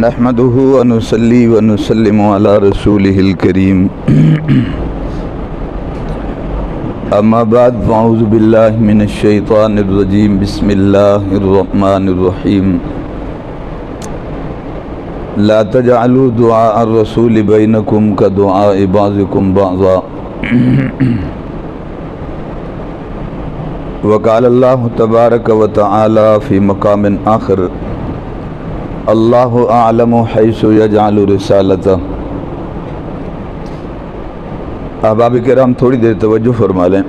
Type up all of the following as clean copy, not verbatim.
نحمده ونصلي ونسلم على رسوله الكريم اما بعد فاعوذ بالله من الشيطان الرجيم بسم الله الرحمن الرحيم لا تجعلوا دعاء الرسول بينكم كدعاء بعضكم بعضا وقال الله تبارك وتعالى في مقام آخر اللہ اعلم حیث یجعل رسالتہ۔ احباب کرام تھوڑی دیر توجہ فرما لیں۔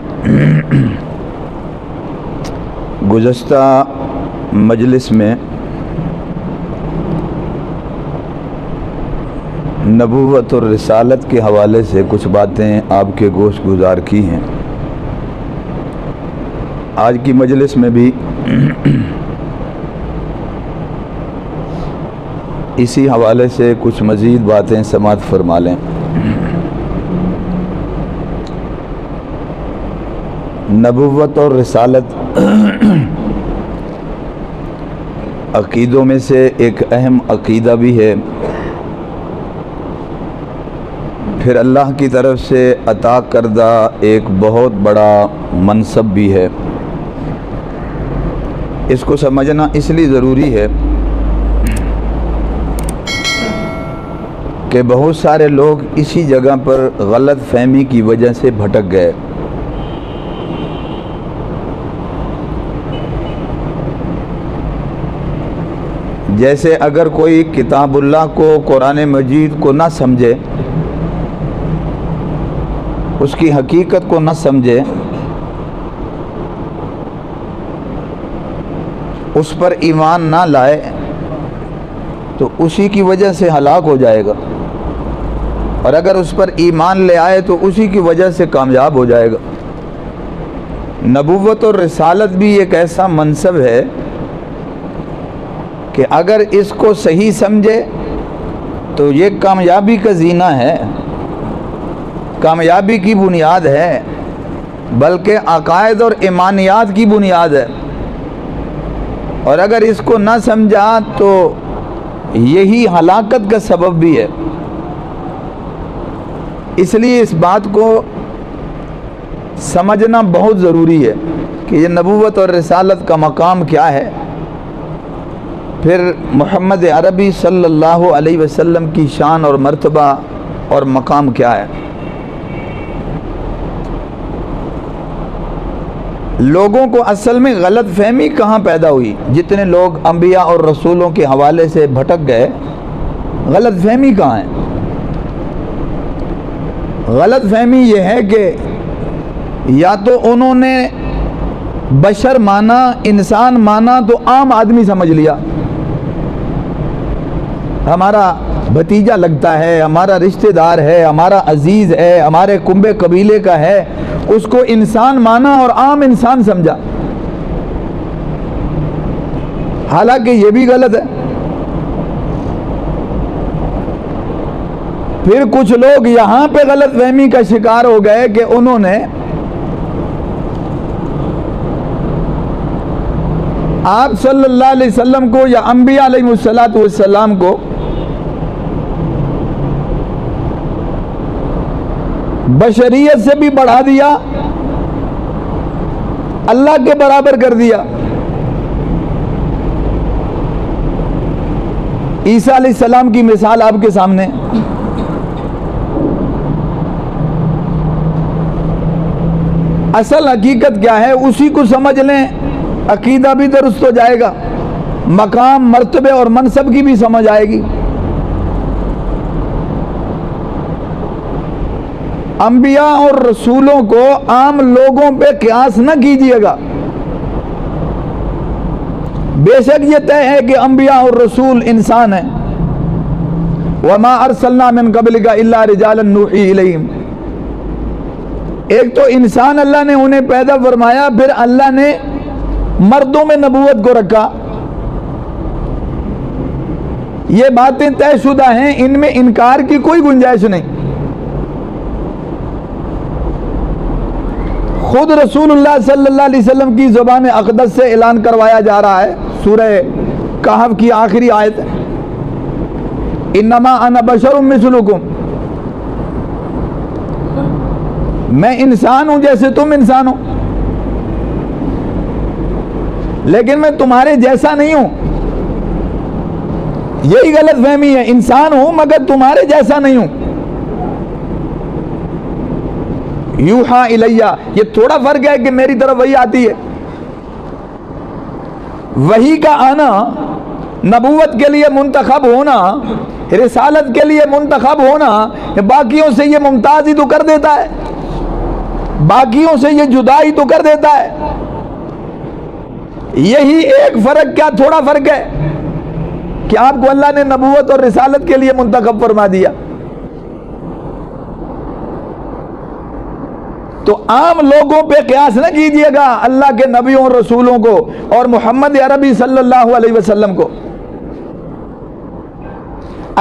گزشتہ مجلس میں نبوت اور رسالت کے حوالے سے کچھ باتیں آپ کے گوش گزار کی ہیں۔ آج کی مجلس میں بھی اسی حوالے سے کچھ مزید باتیں سماعت فرما لیں۔ نبوت اور رسالت عقیدوں میں سے ایک اہم عقیدہ بھی ہے، پھر اللہ کی طرف سے عطا کردہ ایک بہت بڑا منصب بھی ہے۔ اس کو سمجھنا اس لیے ضروری ہے کہ بہت سارے لوگ اسی جگہ پر غلط فہمی کی وجہ سے بھٹک گئے۔ جیسے اگر کوئی کتاب اللہ کو، قرآن مجید کو نہ سمجھے، اس کی حقیقت کو نہ سمجھے، اس پر ایمان نہ لائے تو اسی کی وجہ سے ہلاک ہو جائے گا، اور اگر اس پر ایمان لے آئے تو اسی کی وجہ سے کامیاب ہو جائے گا۔ نبوت اور رسالت بھی ایک ایسا منصب ہے کہ اگر اس کو صحیح سمجھے تو یہ کامیابی کا زینہ ہے، کامیابی کی بنیاد ہے، بلکہ عقائد اور ایمانیات کی بنیاد ہے، اور اگر اس کو نہ سمجھا تو یہی ہلاکت کا سبب بھی ہے۔ اس لیے اس بات کو سمجھنا بہت ضروری ہے کہ یہ نبوت اور رسالت کا مقام کیا ہے، پھر محمد عربی صلی اللہ علیہ وسلم کی شان اور مرتبہ اور مقام کیا ہے۔ لوگوں کو اصل میں غلط فہمی کہاں پیدا ہوئی؟ جتنے لوگ انبیاء اور رسولوں کے حوالے سے بھٹک گئے، غلط فہمی کہاں ہے؟ غلط فہمی یہ ہے کہ یا تو انہوں نے بشر مانا، انسان مانا تو عام آدمی سمجھ لیا، ہمارا بھتیجا لگتا ہے، ہمارا رشتہ دار ہے، ہمارا عزیز ہے، ہمارے کنبے قبیلے کا ہے، اس کو انسان مانا اور عام انسان سمجھا، حالانکہ یہ بھی غلط ہے۔ پھر کچھ لوگ یہاں پہ غلط فہمی کا شکار ہو گئے کہ انہوں نے آپ صلی اللہ علیہ وسلم کو یا انبیاء علیہ السلام کو بشریت سے بھی بڑھا دیا، اللہ کے برابر کر دیا۔ عیسیٰ علیہ السلام کی مثال آپ کے سامنے، اصل حقیقت کیا ہے اسی کو سمجھ لیں، عقیدہ بھی درست ہو جائے گا، مقام، مرتبے اور منصب کی بھی سمجھ آئے گی۔ انبیاء اور رسولوں کو عام لوگوں پہ قیاس نہ کیجیے گا۔ بے شک یہ طے ہے کہ انبیاء اور رسول انسان ہیں، وما ارسلنا من قبلک الا رجالا نوحی الیہم۔ ایک تو انسان اللہ نے انہیں پیدا فرمایا، پھر اللہ نے مردوں میں نبوت کو رکھا۔ یہ باتیں طے شدہ ہیں، ان میں انکار کی کوئی گنجائش نہیں۔ خود رسول اللہ صلی اللہ علیہ وسلم کی زبان اقدس سے اعلان کروایا جا رہا ہے. سورہ کہف کی آخری آیت ہے, انما انا بشر مثلکم, میں انسان ہوں جیسے تم انسان ہو, لیکن میں تمہارے جیسا نہیں ہوں. یہی غلط فہمی ہے, انسان ہوں مگر تمہارے جیسا نہیں ہوں. یوحا الیہ, یہ تھوڑا فرق ہے کہ میری طرف وحی آتی ہے. وحی کا آنا, نبوت کے لیے منتخب ہونا, رسالت کے لیے منتخب ہونا, باقیوں سے یہ ممتاز ہی تو کر دیتا ہے, باقیوں سے یہ جدائی تو کر دیتا ہے. یہی ایک فرق, کیا تھوڑا فرق ہے کہ آپ کو اللہ نے نبوت اور رسالت کے لیے منتخب فرما دیا. تو عام لوگوں پہ قیاس نہ کیجئے گا اللہ کے نبیوں اور رسولوں کو اور محمد عربی صلی اللہ علیہ وسلم کو.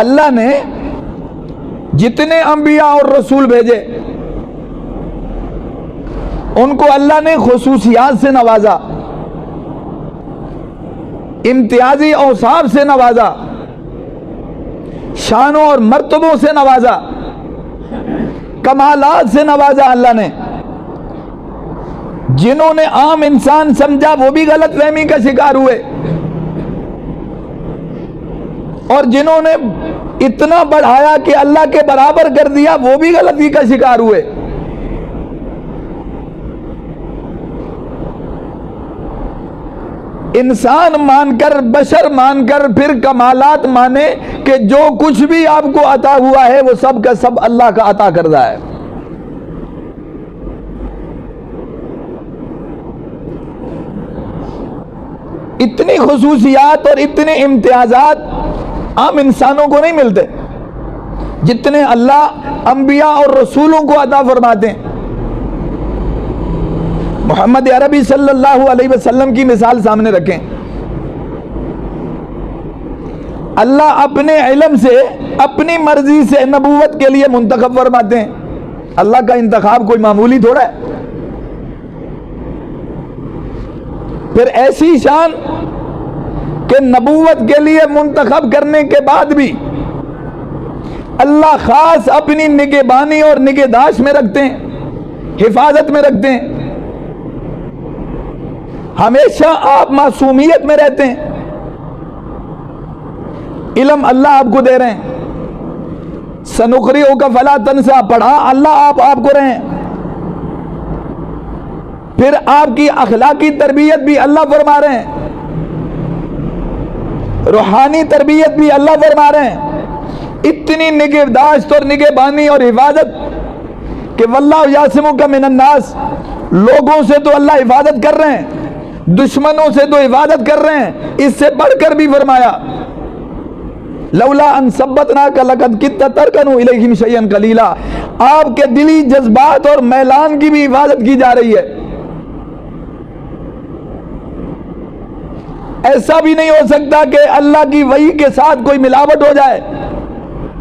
اللہ نے جتنے انبیاء اور رسول بھیجے ان کو اللہ نے خصوصیات سے نوازا, امتیازی اوصاف سے نوازا, شانوں اور مرتبوں سے نوازا, کمالات سے نوازا. اللہ نے جنہوں نے عام انسان سمجھا وہ بھی غلط فہمی کا شکار ہوئے, اور جنہوں نے اتنا بڑھایا کہ اللہ کے برابر کر دیا وہ بھی غلطی کا شکار ہوئے. انسان مان کر, بشر مان کر, پھر کمالات مانے کہ جو کچھ بھی آپ کو عطا ہوا ہے وہ سب کا سب اللہ کا عطا کردہ ہے. اتنی خصوصیات اور اتنے امتیازات عام انسانوں کو نہیں ملتے جتنے اللہ انبیاء اور رسولوں کو عطا فرماتے ہیں. محمد عربی صلی اللہ علیہ وسلم کی مثال سامنے رکھیں. اللہ اپنے علم سے, اپنی مرضی سے نبوت کے لیے منتخب فرماتے ہیں. اللہ کا انتخاب کوئی معمولی تھوڑا ہے. پھر ایسی شان کہ نبوت کے لیے منتخب کرنے کے بعد بھی اللہ خاص اپنی نگہبانی اور نگہداشت میں رکھتے ہیں, حفاظت میں رکھتے ہیں. ہمیشہ آپ معصومیت میں رہتے ہیں. علم اللہ آپ کو دے رہے ہیں, سنقرئک فلا تنسیٰ پڑھا اللہ آپ کو رہے ہیں. پھر آپ کی اخلاقی تربیت بھی اللہ فرما رہے ہیں, روحانی تربیت بھی اللہ فرما رہے ہیں. اتنی نگہداشت اور نگہبانی اور حفاظت کہ واللہ یعصمک من الناس, لوگوں سے تو اللہ حفاظت کر رہے ہیں, دشمنوں سے تو حفاظت کر رہے ہیں. اس سے بڑھ کر بھی فرمایا لولا ان ثبتناک لقد کدت ترکن الیہم شیئا قلیلا, آپ کے دلی جذبات اور میلان کی بھی حفاظت کی جا رہی ہے. ایسا بھی نہیں ہو سکتا کہ اللہ کی وحی کے ساتھ کوئی ملاوٹ ہو جائے.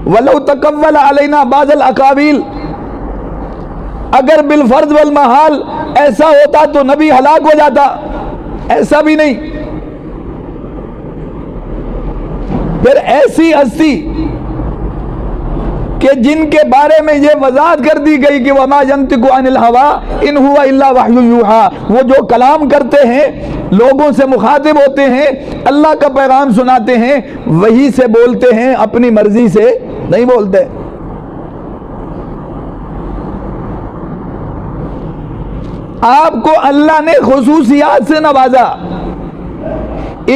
وَلَوْ تَقَوَّلَ عَلَيْنَا بَعْضَ الْأَقَاوِيلِ, اگر بالفرض والمحال ایسا ہوتا تو نبی ہلاک ہو جاتا. ایسا بھی نہیں. پھر ایسی ہستی کہ جن کے بارے میں یہ وضاحت کر دی گئی کہ وَمَا يَنْطِقُ عَنِ الْهَوَىٰ إِنْ هُوَ إِلَّا وَحْيٌ يُوحَىٰ, وہ جو کلام کرتے ہیں, لوگوں سے مخاطب ہوتے ہیں, اللہ کا پیغام سناتے ہیں, وہی سے بولتے ہیں, اپنی مرضی سے نہیں بولتے. آپ کو اللہ نے خصوصیات سے نوازا,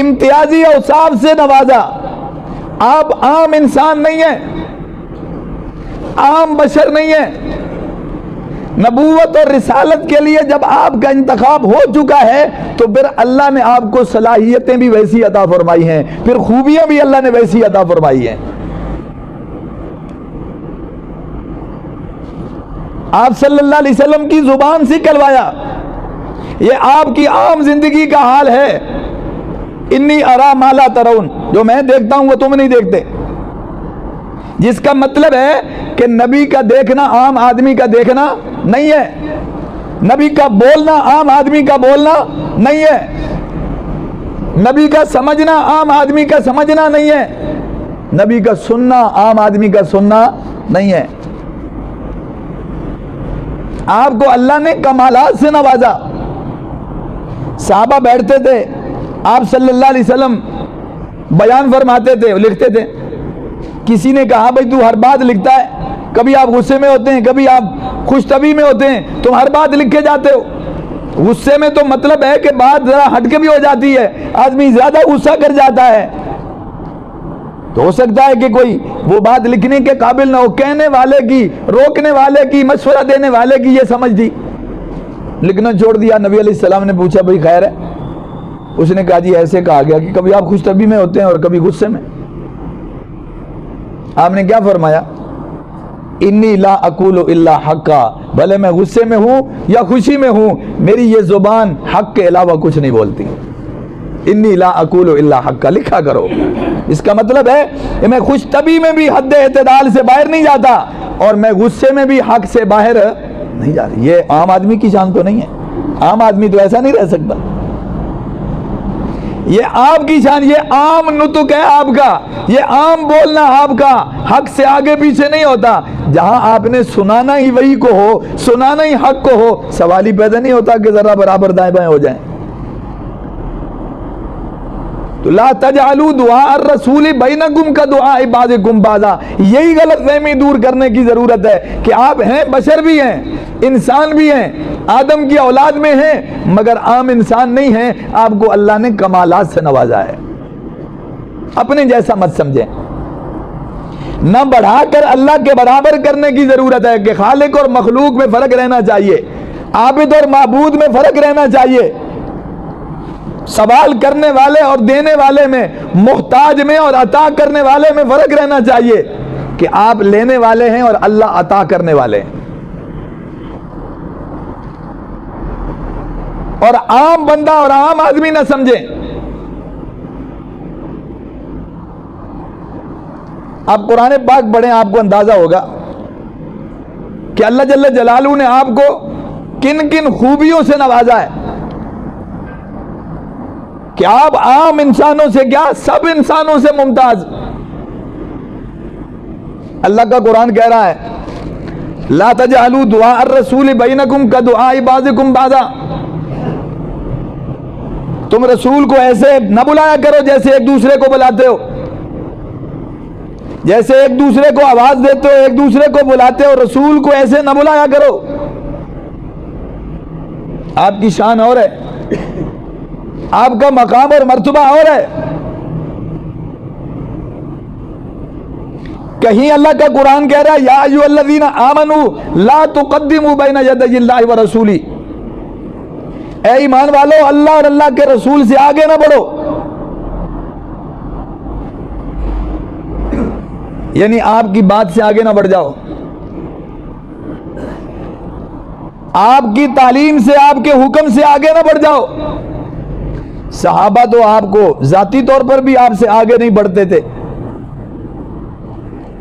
امتیازی اوصاف سے نوازا. آپ عام انسان نہیں ہیں, عام بشر نہیں ہیں. نبوت اور رسالت کے لیے جب آپ کا انتخاب ہو چکا ہے تو پھر اللہ نے آپ کو صلاحیتیں بھی ویسی عطا فرمائی ہیں, پھر خوبیاں بھی اللہ نے ویسی عطا فرمائی ہیں. آپ صلی اللہ علیہ وسلم کی زبان سے کلوایا. یہ آپ کی عام زندگی کا حال ہے. انی ارا ما لا ترون, جو میں دیکھتا ہوں وہ تم نہیں دیکھتے. جس کا مطلب ہے کہ نبی کا دیکھنا عام آدمی کا دیکھنا نہیں ہے. نبی کا بولنا عام آدمی کا بولنا نہیں ہے، نبی کا سمجھنا عام آدمی کا سمجھنا نہیں ہے، نبی کا سننا عام آدمی کا سننا نہیں ہے۔ آپ کو اللہ نے کمالات سے نوازا۔ صحابہ بیٹھتے تھے، آپ صلی اللہ علیہ وسلم بیان فرماتے تھے، لکھتے تھے۔ کسی نے کہا بھائی تو ہر بات لکھتا ہے، کبھی آپ غصے میں ہوتے ہیں، کبھی آپ خوش طبعی میں ہوتے ہیں، تم ہر بات لکھ کے جاتے ہو۔ غصے میں تو مطلب ہے کہ بات ذرا ہٹ کے بھی ہو جاتی ہے، آدمی زیادہ غصہ کر جاتا ہے، تو ہو سکتا ہے کہ کوئی وہ بات لکھنے کے قابل نہ ہو، کہنے والے کی، روکنے والے کی، مشورہ دینے والے کی یہ سمجھ دی، لکھنا چھوڑ دیا۔ نبی علیہ السلام نے پوچھا بھائی خیر ہے؟ اس نے کہا جی ایسے کہا گیا کہ کبھی آپ خوش طبعی میں ہوتے ہیں اور کبھی غصے میں۔ آپ نے کیا فرمایا؟ انی لا اقول الا حقا، بھلے میں غصے میں ہوں یا خوشی میں ہوں، میری یہ زبان حق کے علاوہ کچھ نہیں بولتی۔ انی لا اقول الا حقا لکھا کرو۔ اس کا مطلب ہے کہ میں خوش طبعی میں بھی حد اعتدال سے باہر نہیں جاتا اور میں غصے میں بھی حق سے باہر نہیں جاتا۔ یہ عام آدمی کی شان تو نہیں ہے، عام آدمی تو ایسا نہیں رہ سکتا۔ یہ آپ کی شان، یہ عام نطق ہے آپ کا، یہ عام بولنا آپ کا، حق سے آگے پیچھے نہیں ہوتا۔ جہاں آپ نے سنانا ہی وہی کو ہو، سنانا ہی حق کو ہو، سوال ہی پیدا نہیں ہوتا کہ ذرا برابر دائیں بائیں ہو جائیں۔ تو لا تجعلوا دعاء الرسول بینکم کدعاء بعضکم بعضا، یہی غلط فہمی دور کرنے کی ضرورت ہے کہ آپ ہیں، بشر بھی ہیں، انسان بھی ہیں، آدم کی اولاد میں ہیں، مگر عام انسان نہیں ہیں۔ آپ کو اللہ نے کمالات سے نوازا ہے، اپنے جیسا مت سمجھیں۔ نہ بڑھا کر اللہ کے برابر کرنے کی ضرورت ہے کہ خالق اور مخلوق میں فرق رہنا چاہیے، عابد اور معبود میں فرق رہنا چاہیے، سوال کرنے والے اور دینے والے میں، محتاج میں اور عطا کرنے والے میں فرق رہنا چاہیے کہ آپ لینے والے ہیں اور اللہ عطا کرنے والے ہیں۔ اور عام بندہ اور عام آدمی نہ سمجھیں۔ آپ قرآن پاک پڑھیں، آپ کو اندازہ ہوگا کہ اللہ جل جلالہ نے آپ کو کن کن خوبیوں سے نوازا ہے کہ آپ عام انسانوں سے کیا، سب انسانوں سے ممتاز۔ اللہ کا قرآن کہہ رہا ہے لا تجعلوا دعاء الرسول بینکم کدعاء بعضکم بعضا، تم رسول کو ایسے نہ بلایا کرو جیسے ایک دوسرے کو بلاتے ہو، جیسے ایک دوسرے کو آواز دیتے ہو، ایک دوسرے کو بلاتے ہو، رسول کو ایسے نہ بلایا کرو۔ آپ کی شان اور ہے، آپ کا مقام اور مرتبہ اور ہے۔ کہیں اللہ کا قرآن کہہ رہا ہے یا ایھا الذین آمنوا لا تقدموا بین یدی اللہ ورسولہ، اے ایمان والو اللہ اور اللہ کے رسول سے آگے نہ بڑھو، یعنی آپ کی بات سے آگے نہ بڑھ جاؤ، آپ کی تعلیم سے، آپ کے حکم سے آگے نہ بڑھ جاؤ۔ صحابہ تو آپ کو ذاتی طور پر بھی آپ سے آگے نہیں بڑھتے تھے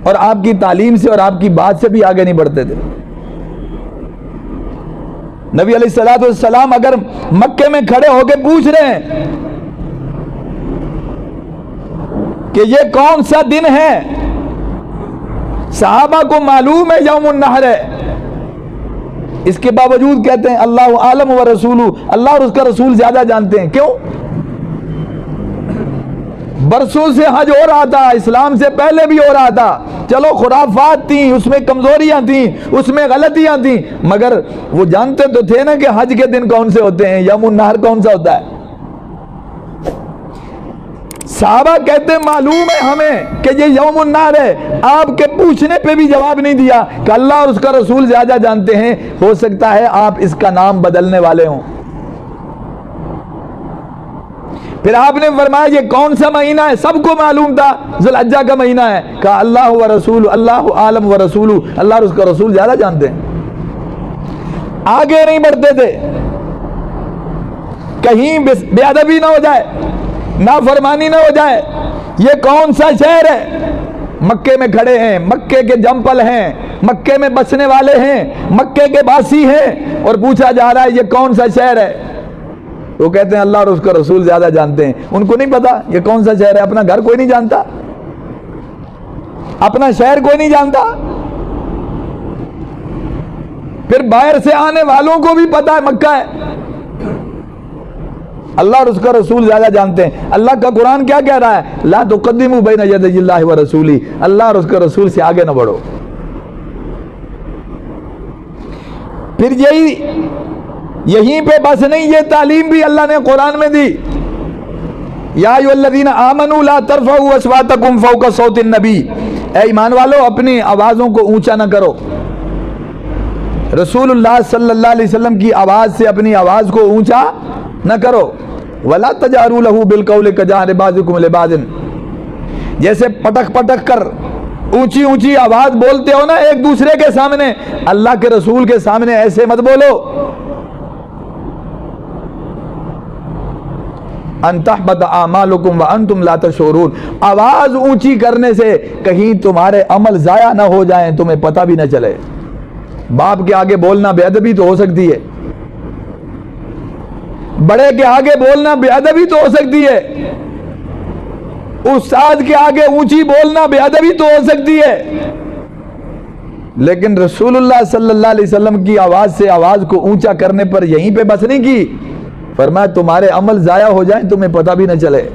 اور آپ کی تعلیم سے اور آپ کی بات سے بھی آگے نہیں بڑھتے تھے۔ نبی علیہ السلام اگر مکے میں کھڑے ہو کے پوچھ رہے ہیں کہ یہ کون سا دن ہے، صحابہ کو معلوم ہے یوم النحر ہے، اس کے باوجود کہتے ہیں اللہ عالم و رسولہ، اللہ اور اس کا رسول زیادہ جانتے ہیں۔ کیوں؟ برسوں سے حج ہو رہا تھا، اسلام سے پہلے بھی ہو رہا تھا، چلو خرافات تھیں، اس میں کمزوریاں تھیں، اس میں غلطیاں تھیں، مگر وہ جانتے تو تھے نا کہ حج کے دن کون سے ہوتے ہیں، یوم النحر کون سا ہوتا ہے۔ صحابہ کہتے ہیں معلوم ہے ہمیں کہ یہ یوم النحر ہے، آپ کے پوچھنے پہ بھی جواب نہیں دیا کہ اللہ اور اس کا رسول زیادہ جانتے ہیں، ہو سکتا ہے آپ اس کا نام بدلنے والے ہوں۔ پھر آپ نے فرمایا یہ کون سا مہینہ ہے، سب کو معلوم تھا ذی الحجہ کا مہینہ ہے، کہا اللہ و رسول، اللہ عالم و رسول، اللہ اور اس کا رسول زیادہ جانتے ہیں۔ آگے نہیں بڑھتے تھے، کہیں بے ادبی نہ ہو جائے، نافرمانی نہ ہو جائے۔ یہ کون سا شہر ہے، مکے میں کھڑے ہیں، مکے کے جمپل ہیں، مکے میں بسنے والے ہیں، مکے کے باسی ہیں، اور پوچھا جا رہا ہے یہ کون سا شہر ہے؟ وہ کہتے ہیں اللہ اور اس کا رسول زیادہ جانتے ہیں۔ ان کو نہیں پتا یہ کون سا شہر ہے، اپنا گھر کوئی نہیں جانتا، اپنا شہر کوئی نہیں جانتا۔ پھر باہر سے آنے والوں کو بھی پتا ہے مکہ ہے، اللہ اور اس کا رسول زیادہ جانتے ہیں۔ اللہ کا قرآن کیا کہہ رہا ہے؟ لا تقدموا بین یدی اللہ ورسولہ، اللہ اور اس کے رسول سے آگے نہ بڑھو۔ پھر یہیں پہ بس نہیں، یہ تعلیم بھی اللہ نے قرآن میں دی۔ یا ایھا الذین آمنوا لا ترفعوا اصواتکم فوق صوت النبی، اے ایمان والو اپنی آوازوں کو اونچا نہ کرو، رسول اللہ صلی اللہ علیہ وسلم کی آواز سے اپنی آواز کو اونچا نہ کرو۔ ولا تجاروا له بالقول كجهر بعضكم لبعض، جیسے پٹک پٹک کر اونچی اونچی آواز بولتے ہو نا ایک دوسرے کے سامنے، اللہ کے رسول کے سامنے ایسے مت بولو۔ ان تحبط اعمالکم وانتم لا تشعرون، آواز اونچی کرنے سے کہیں تمہارے عمل ضائع نہ ہو جائیں، تمہیں پتہ بھی نہ چلے۔ باپ کے آگے بولنا بے ادبی تو ہو سکتی ہے، بڑے کے آگے بولنا بے ادبی تو ہو سکتی ہے، استاد کے آگے اونچی بولنا بے ادبی تو ہو سکتی ہے، لیکن رسول اللہ صلی اللہ علیہ وسلم کی آواز سے آواز کو اونچا کرنے پر یہیں پہ بس نہیں کی، فرمایا تمہارے عمل ضائع ہو جائیں تمہیں پتہ بھی نہ چلے۔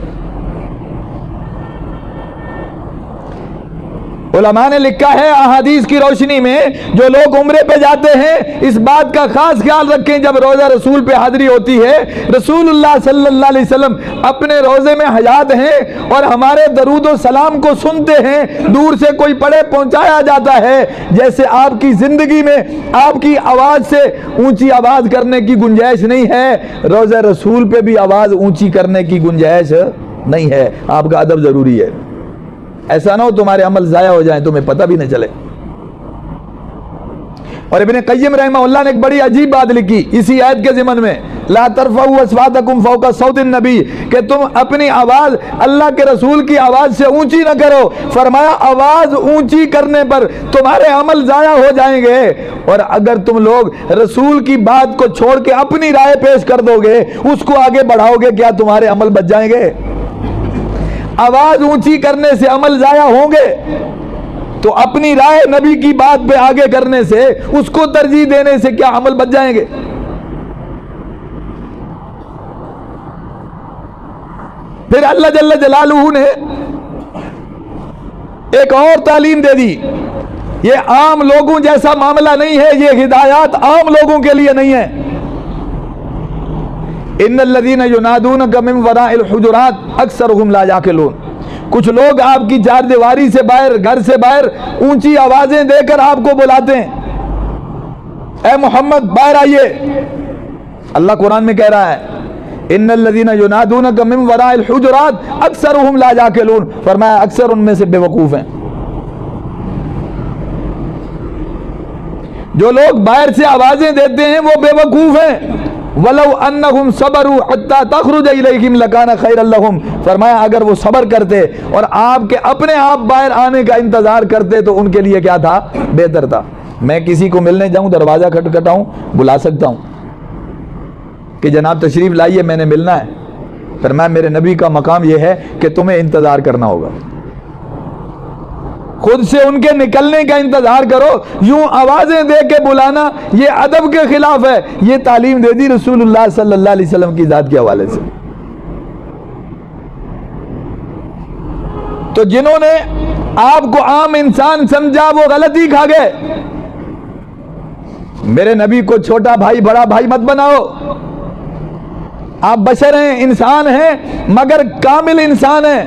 علماء نے لکھا ہے احادیث کی روشنی میں جو لوگ عمرے پہ جاتے ہیں اس بات کا خاص خیال رکھیں، جب روزہ رسول پہ حاضری ہوتی ہے رسول اللہ صلی اللہ علیہ وسلم اپنے روزے میں حیات ہیں اور ہمارے درود و سلام کو سنتے ہیں، دور سے کوئی پڑھے پہنچایا جاتا ہے، جیسے آپ کی زندگی میں آپ کی آواز سے اونچی آواز کرنے کی گنجائش نہیں ہے، روزہ رسول پہ بھی آواز اونچی کرنے کی گنجائش نہیں ہے۔ آپ کا ادب ضروری ہے، ایسا نہ ہو تمہارے عمل ضائع ہو جائیں تمہیں پتہ بھی نہ چلے۔ اور ابن قیم رحمہ اللہ نے ایک بڑی عجیب بات لکھی اسی آیت کے ضمن میں، لا ترفعوا اصواتکم فوق صوت النبی، کہ تم اپنی آواز اللہ کے رسول کی آواز سے اونچی نہ کرو، فرمایا آواز اونچی کرنے پر تمہارے عمل ضائع ہو جائیں گے، اور اگر تم لوگ رسول کی بات کو چھوڑ کے اپنی رائے پیش کر دو گے، اس کو آگے بڑھاؤ گے، کیا تمہارے عمل بچ جائیں گے؟ آواز اونچی کرنے سے عمل ضائع ہوں گے تو اپنی رائے نبی کی بات پہ آگے کرنے سے، اس کو ترجیح دینے سے کیا عمل بچ جائیں گے؟ پھر اللہ جل جلالہ نے ایک اور تعلیم دے دی، یہ عام لوگوں جیسا معاملہ نہیں ہے، یہ ہدایات عام لوگوں کے لیے نہیں ہے۔ ان الذین ینادونک من وراء الحجرات اکثرهم لا یعقلون، کچھ لوگ آپ کی چار دیواری سے باہر، گھر سے باہر اونچی آوازیں دے کر آپ کو بلاتے ہیں، اے محمد باہر آئیے۔ اللہ قرآن میں کہہ رہا ہے ان الذین ینادونک من وراء الحجرات اکثرهم لا یعقلون، فرمایا اکثر ان میں سے بے وقوف ہیں۔ جو لوگ باہر سے آوازیں دیتے ہیں وہ بے وقوف ہیں۔ وَلَوْ أَنَّهُمْ صَبَرُوا حَتَّى تَخْرُجَ إِلَيْهِمْ لَكَانَ خَيْرًا لَهُمْ، فرمایا اگر وہ صبر کرتے اور آپ کے اپنے آپ باہر آنے کا انتظار کرتے تو ان کے لیے کیا تھا؟ بہتر تھا۔ میں کسی کو ملنے جاؤں دروازہ کھٹکھٹاؤں بلا سکتا ہوں کہ جناب تشریف لائیے میں نے ملنا ہے، فرمایا میرے نبی کا مقام یہ ہے کہ تمہیں انتظار کرنا ہوگا، خود سے ان کے نکلنے کا انتظار کرو، یوں آوازیں دے کے بلانا یہ ادب کے خلاف ہے۔ یہ تعلیم دے دی رسول اللہ صلی اللہ علیہ وسلم کی ذات کے حوالے سے۔ تو جنہوں نے آپ کو عام انسان سمجھا وہ غلطی کھا گئے۔ میرے نبی کو چھوٹا بھائی بڑا بھائی مت بناؤ، آپ بشر ہیں، انسان ہیں، مگر کامل انسان ہیں۔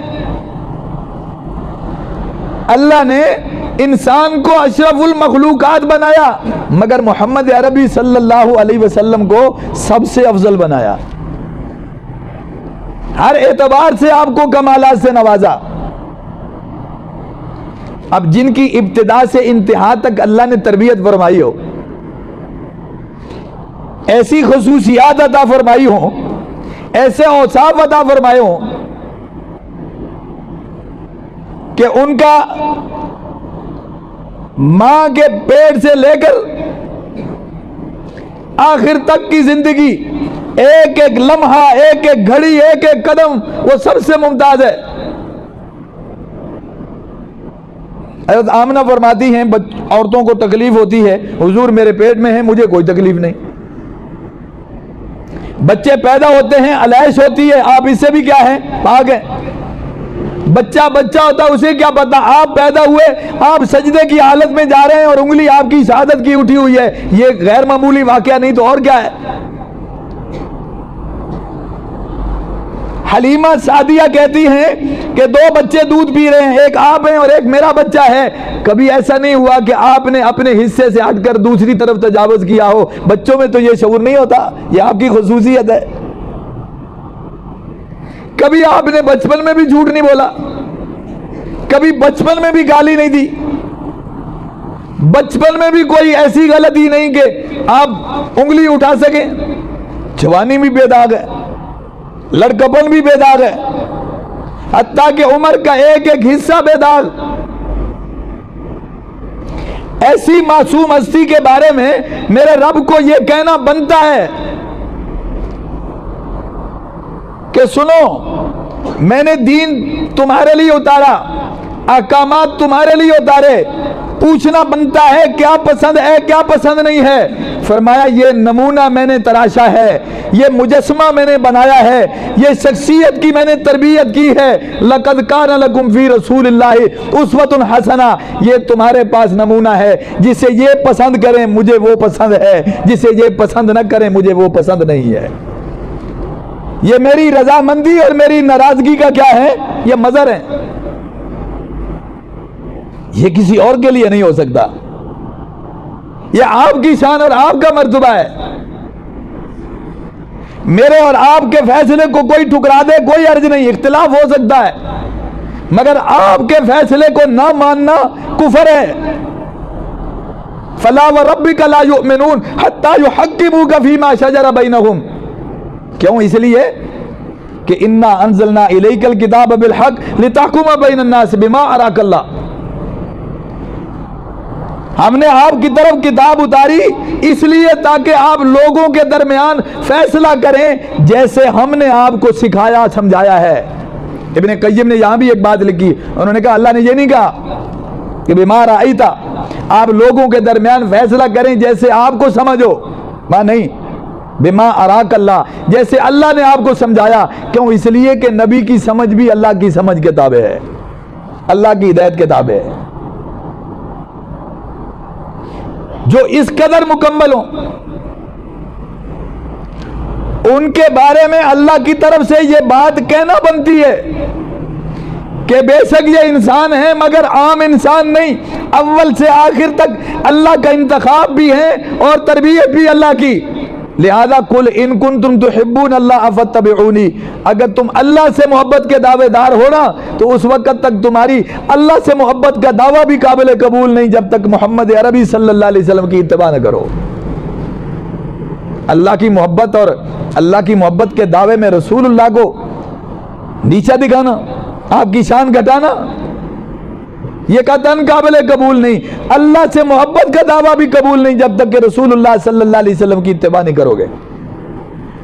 اللہ نے انسان کو اشرف المخلوقات بنایا، مگر محمد عربی صلی اللہ علیہ وسلم کو سب سے افضل بنایا، ہر اعتبار سے آپ کو کمالات سے نوازا۔ اب جن کی ابتدا سے انتہا تک اللہ نے تربیت فرمائی ہو، ایسی خصوصیات عطا فرمائی ہوں، ایسے اوصاف عطا فرمائے ہوں کہ ان کا ماں کے پیٹ سے لے کر آخر تک کی زندگی، ایک ایک لمحہ، ایک ایک گھڑی، ایک ایک قدم وہ سب سے ممتاز ہے۔ حضرت آمنہ فرماتی ہیں عورتوں کو تکلیف ہوتی ہے، حضور میرے پیٹ میں ہے، مجھے کوئی تکلیف نہیں۔ بچے پیدا ہوتے ہیں، علائش ہوتی ہے، آپ اس سے بھی کیا ہیں؟ پاک ہیں۔ بچہ ہوتا ہے، اسے کیا پتا؟ آپ پیدا ہوئے، آپ سجدے کی حالت میں جا رہے ہیں اور انگلی آپ کی شہادت کی اٹھی ہوئی ہے، یہ غیر معمولی واقعہ نہیں تو اور کیا ہے؟ حلیمہ سعدیہ کہتی ہیں کہ 2 بچے دودھ پی رہے ہیں، ایک آپ ہیں اور ایک میرا بچہ ہے، کبھی ایسا نہیں ہوا کہ آپ نے اپنے حصے سے ہٹ کر دوسری طرف تجاوز کیا ہو۔ بچوں میں تو یہ شعور نہیں ہوتا، یہ آپ کی خصوصیت ہے۔ کبھی آپ نے بچپن میں بھی جھوٹ نہیں بولا، کبھی بچپن میں بھی گالی نہیں دی، بچپن میں بھی کوئی ایسی غلطی نہیں کہ آپ انگلی اٹھا سکیں۔ جوانی بھی بے داغ ہے، لڑکپن بھی بے داغ ہے، حتیٰ کہ عمر کا ایک ایک حصہ بے داغ۔ ایسی معصوم ہستی کے بارے میں میرے رب کو یہ کہنا بنتا ہے کہ سنو، میں نے دین تمہارے لیے اتارا، احکامات تمہارے لیے اتارے، پوچھنا بنتا ہے کیا پسند ہے کیا پسند نہیں ہے۔ فرمایا یہ نمونہ میں نے تراشا ہے، یہ مجسمہ میں نے بنایا ہے، یہ شخصیت کی میں نے تربیت کی ہے۔ لَقَدْ كَانَ لَكُمْ فِي رَسُولِ اللَّهِ أُسْوَةٌ حَسَنَةٌ، یہ تمہارے پاس نمونہ ہے، جسے یہ پسند کریں مجھے وہ پسند ہے، جسے یہ پسند نہ کریں مجھے وہ پسند نہیں ہے۔ یہ میری رضامندی اور میری ناراضگی کا کیا ہے؟ یہ مظہر ہے، یہ کسی اور کے لیے نہیں ہو سکتا، یہ آپ کی شان اور آپ کا مرتبہ ہے۔ میرے اور آپ کے فیصلے کو کوئی ٹھکرا دے کوئی حرج نہیں، اختلاف ہو سکتا ہے، مگر آپ کے فیصلے کو نہ ماننا کفر ہے۔ فَلَا وَرَبِّكَ لَا يُؤْمِنُونَ حَتَّى يُحَكِّمُوكَ فِي مَا شَجَرَ بَيْنَهُمْ۔ کیوں؟ اس لیے کہ اِنَّا أَنزَلْنَا إِلَيْكَ الْكِتَابَ بِالْحَقِّ لِتَحْكُمَ بَيْنَ النَّاسِ بِمَا أَرَاكَ اللَّهُ۔ ہم نے آپ کی طرف کتاب اتاری اس لیے تاکہ آپ لوگوں کے درمیان فیصلہ کریں جیسے ہم نے آپ کو سکھایا سمجھایا ہے۔ ابن قیم نے یہاں بھی ایک بات لکھی، انہوں نے کہا اللہ نے یہ نہیں کہا کہ بیمار آئی تھا آپ لوگوں کے درمیان فیصلہ کریں جیسے آپ کو سمجھو، ماں نہیں، بما اراک اللہ، جیسے اللہ نے آپ کو سمجھایا۔ کیوں؟ اس لیے کہ نبی کی سمجھ بھی اللہ کی سمجھ کے تابع ہے، اللہ کی ہدایت کے تابع ہے۔ جو اس قدر مکمل ہوں ان کے بارے میں اللہ کی طرف سے یہ بات کہنا بنتی ہے کہ بے شک یہ انسان ہے مگر عام انسان نہیں، اول سے آخر تک اللہ کا انتخاب بھی ہے اور تربیت بھی اللہ کی۔ لہذا قل ان کنتم تحبون اللہ فاتبعونی، اگر تم اللہ سے محبت کے دعوے دار ہو نا تو اس وقت تک تمہاری اللہ سے محبت کا دعویٰ بھی قابل قبول نہیں جب تک محمد عربی صلی اللہ علیہ وسلم کی اتباع نہ کرو۔ اللہ کی محبت اور اللہ کی محبت کے دعوے میں رسول اللہ کو نیچا دکھانا، آپ کی شان گھٹانا، یہ قطعاً قابل قبول نہیں۔ اللہ سے محبت کا دعویٰ بھی قبول نہیں جب تک کہ رسول اللہ صلی اللہ علیہ وسلم کی اتباع نہیں کرو گے۔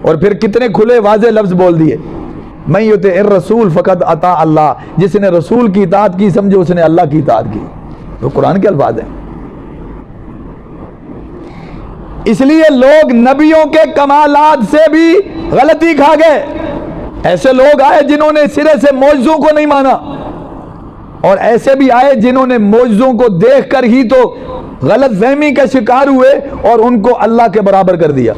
اور پھر کتنے کھلے واضح لفظ بول دیے، من یطع الرسول فقد اطاع اللہ، جس نے رسول کی اطاعت کی سمجھو اس نے اللہ کی اطاعت کی۔ تو قرآن کے الفاظ ہیں۔ اس لیے لوگ نبیوں کے کمالات سے بھی غلطی کھا گئے۔ ایسے لوگ آئے جنہوں نے سرے سے معجزوں کو نہیں مانا، اور ایسے بھی آئے جنہوں نے معجزوں کو دیکھ کر ہی تو غلط فہمی کا شکار ہوئے اور ان کو اللہ کے برابر کر دیا۔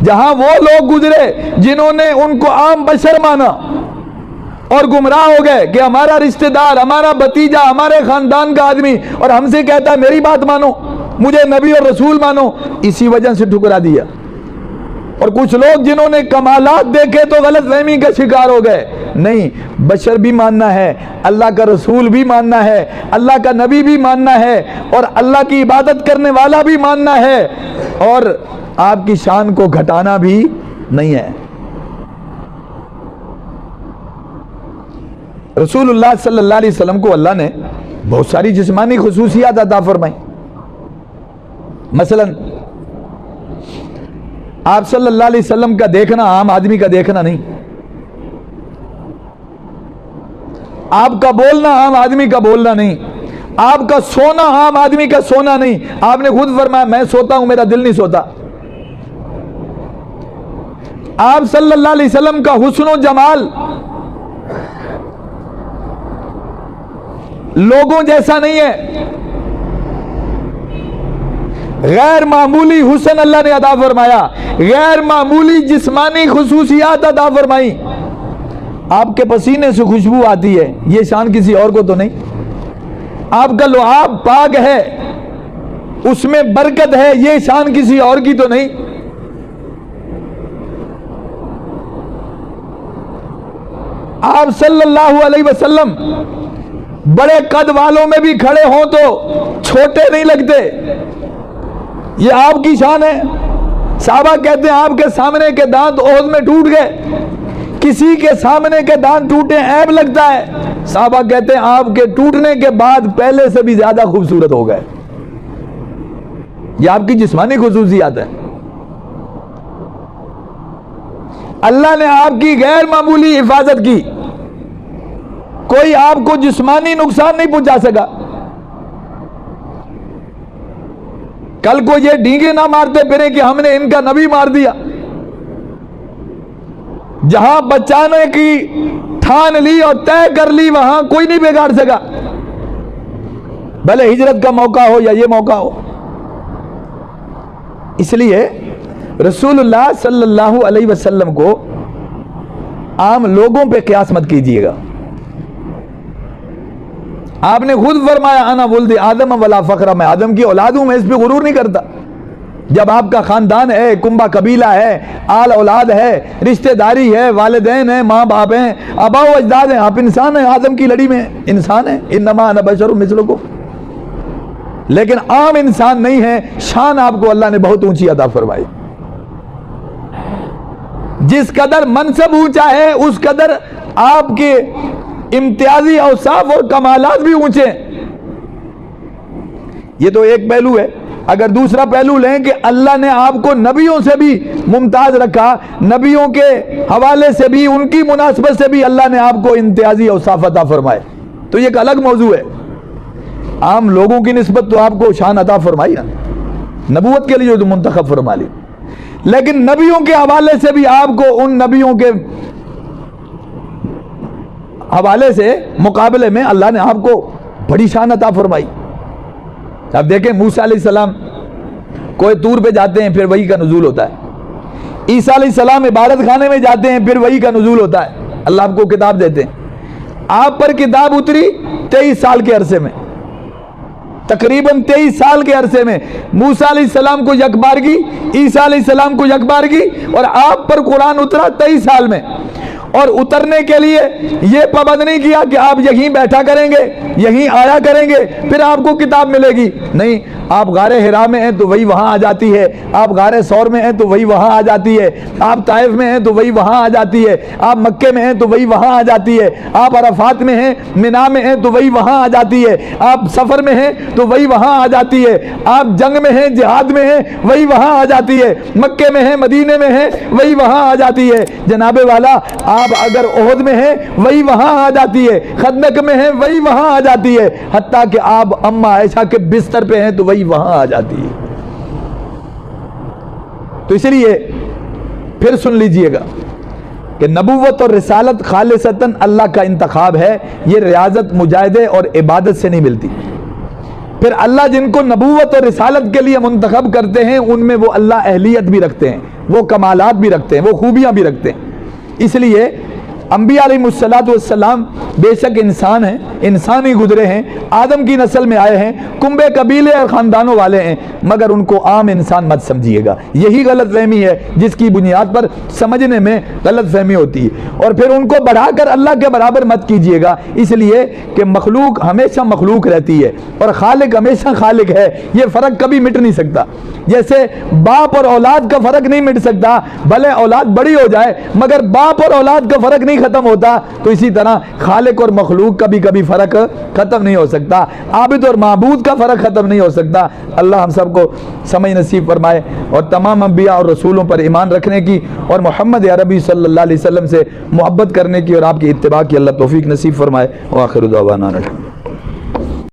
جہاں وہ لوگ گزرے جنہوں نے ان کو عام بشر مانا اور گمراہ ہو گئے کہ ہمارا رشتہ دار، ہمارا بھتیجا، ہمارے خاندان کا آدمی اور ہم سے کہتا ہے میری بات مانو، مجھے نبی اور رسول مانو، اسی وجہ سے ٹھکرا دیا۔ اور کچھ لوگ جنہوں نے کمالات دیکھے تو غلط فہمی کا شکار ہو گئے۔ نہیں، بشر بھی ماننا ہے، اللہ کا رسول بھی ماننا ہے، اللہ کا نبی بھی ماننا ہے، اور اللہ کی عبادت کرنے والا بھی ماننا ہے، اور آپ کی شان کو گھٹانا بھی نہیں ہے۔ رسول اللہ صلی اللہ علیہ وسلم کو اللہ نے بہت ساری جسمانی خصوصیات عطا فرمائی. مثلا آپ صلی اللہ علیہ وسلم کا دیکھنا عام آدمی کا دیکھنا نہیں، آپ کا بولنا عام آدمی کا بولنا نہیں، آپ کا سونا عام آدمی کا سونا نہیں. آپ نے خود فرمایا میں سوتا ہوں میرا دل نہیں سوتا. آپ صلی اللہ علیہ وسلم کا حسن و جمال لوگوں جیسا نہیں ہے، غیر معمولی حسن اللہ نے عطا فرمایا، غیر معمولی جسمانی خصوصیات عطا فرمائی. آپ کے پسینے سے خوشبو آتی ہے، یہ شان کسی اور کو تو نہیں. آپ کا لعاب پاک ہے، اس میں برکت ہے، یہ شان کسی اور کی تو نہیں. آپ صلی اللہ علیہ وسلم بڑے قد والوں میں بھی کھڑے ہوں تو چھوٹے نہیں لگتے، یہ آپ کی شان ہے. صحابہ کہتے ہیں آپ کے سامنے کے دانت احد میں ٹوٹ گئے، کسی کے سامنے کے دانت ٹوٹے عیب لگتا ہے، صحابہ کہتے ہیں آپ کے ٹوٹنے کے بعد پہلے سے بھی زیادہ خوبصورت ہو گئے. یہ آپ کی جسمانی خصوصیات ہے. اللہ نے آپ کی غیر معمولی حفاظت کی، کوئی آپ کو جسمانی نقصان نہیں پہنچا سکا. کل کو یہ ڈینگے نہ مارتے پھرے کہ ہم نے ان کا نبی مار دیا. جہاں بچانے کی ٹھان لی اور طے کر لی وہاں کوئی نہیں بگاڑ سکا، بھلے ہجرت کا موقع ہو یا یہ موقع ہو. اس لیے رسول اللہ صلی اللہ علیہ وسلم کو عام لوگوں پہ قیاس مت کیجیے گا. آپ نے خود فرمایا انا ولد آدم ولا فخر، میں آدم کی اولاد ہوں، میں اس پہ غرور نہیں کرتا. جب آپ کا خاندان ہے، کنبہ قبیلہ ہے، آل اولاد ہے، رشتہ داری ہے، والدین ہیں، ماں باپ ہیں، آبا و اجداد ہیں، آپ انسان ہیں، آدم کی لڑی میں انسان ہیں. انما انا بشر مثلکم، لیکن عام انسان نہیں ہے. شان آپ کو اللہ نے بہت اونچی عطا فرمائی. جس قدر منصب اونچا ہے اس قدر آپ کے امتیازی اوصاف اور کمالات بھی اونچے ہیں. یہ تو ایک پہلو ہے. اگر دوسرا پہلو لیں کہ اللہ نے آپ کو نبیوں سے بھی ممتاز رکھا، نبیوں کے حوالے سے بھی، ان کی مناسبت سے بھی اللہ نے آپ کو امتیازی اوصاف عطا فرمائے، تو یہ ایک الگ موضوع ہے. عام لوگوں کی نسبت تو آپ کو شان عطا فرمائی نا، نبوت کے لیے جو منتخب فرما لی، لیکن نبیوں کے حوالے سے بھی آپ کو ان نبیوں کے حوالے سے مقابلے میں اللہ نے آپ کو بڑی شان عطا فرمائی. اب دیکھیں موسیٰ علیہ السلام کوئی طور پہ جاتے ہیں پھر وحی کا نزول ہوتا ہے. عیسیٰ علیہ السلام عبادت خانے میں جاتے ہیں پھر وحی کا نزول ہوتا ہے. اللہ آپ کو کتاب دیتے ہیں. آپ پر کتاب اتری 23 سال کے عرصے میں، تقریباً 23 سال کے عرصے میں. موسیٰ علیہ السلام کو یکبارگی، عیسیٰ علیہ السلام کو یکبارگی، اور آپ پر قرآن اترا 23 سال میں. اور اترنے کے لیے یہ پابند نہیں کیا کہ آپ یہیں بیٹھا کریں گے، یہیں آیا کریں گے پھر آپ کو کتاب ملے گی. نہیں، آپ غار حرا میں ہیں تو وہی وہاں آ جاتی ہے، آپ غار ثور میں ہیں تو وہی وہاں آ جاتی ہے، آپ طائف میں ہیں تو وہی وہاں آ جاتی ہے، آپ مکے میں ہیں تو وہی وہاں آ جاتی ہے، آپ عرفات میں ہیں، منا میں ہیں تو وہی وہاں آ جاتی ہے، آپ سفر میں ہیں تو وہی وہاں آ جاتی ہے، آپ جنگ میں ہیں، جہاد میں ہیں، وہی وہاں آ جاتی ہے، مکے میں ہیں، مدینے میں ہیں، وہی وہاں آ جاتی ہے. جناب والا آپ اگر احد میں ہیں وہی وہاں آ جاتی ہے، خندق میں ہیں وہی وہاں آ جاتی ہے، حتیٰ کہ آپ اما عائشہ کے بستر پہ ہیں تو وہی وہاں آ جاتی ہے. تو اس لیے پھر سن لیجئے گا کہ نبوت اور رسالت خالصتاً اللہ کا انتخاب ہے، یہ ریاضت، مجاہدے اور عبادت سے نہیں ملتی. پھر اللہ جن کو نبوت اور رسالت کے لیے منتخب کرتے ہیں ان میں وہ اللہ اہلیت بھی رکھتے ہیں، وہ کمالات بھی رکھتے ہیں، وہ خوبیاں بھی رکھتے ہیں. اس لیے انبیاء علیہ السلام بے شک انسان ہیں، انسانی گزرے ہیں، آدم کی نسل میں آئے ہیں، کنبے قبیلے اور خاندانوں والے ہیں، مگر ان کو عام انسان مت سمجھیے گا. یہی غلط فہمی ہے جس کی بنیاد پر سمجھنے میں غلط فہمی ہوتی ہے. اور پھر ان کو بڑھا کر اللہ کے برابر مت کیجیے گا، اس لیے کہ مخلوق ہمیشہ مخلوق رہتی ہے اور خالق ہمیشہ خالق ہے. یہ فرق کبھی مٹ نہیں سکتا. جیسے باپ اور اولاد کا فرق نہیں مٹ سکتا، بھلے اولاد بڑی ہو جائے مگر باپ اور اولاد کا فرق نہیں نہیں ختم ہوتا تو اسی طرح خالق اور مخلوق کا بھی کبھی فرق ختم نہیں ہو سکتا، عابد اور معبود کا فرق ختم نہیں ہو سکتا۔ اللہ ہم سب کو سمجھ نصیب فرمائے اور تمام انبیاء اور رسولوں پر ایمان رکھنے کی اور محمد عربی صلی اللہ علیہ وسلم سے محبت کرنے کی اور آپ کی اتباع کی اللہ توفیق نصیب فرمائے۔ وآخر دعوانا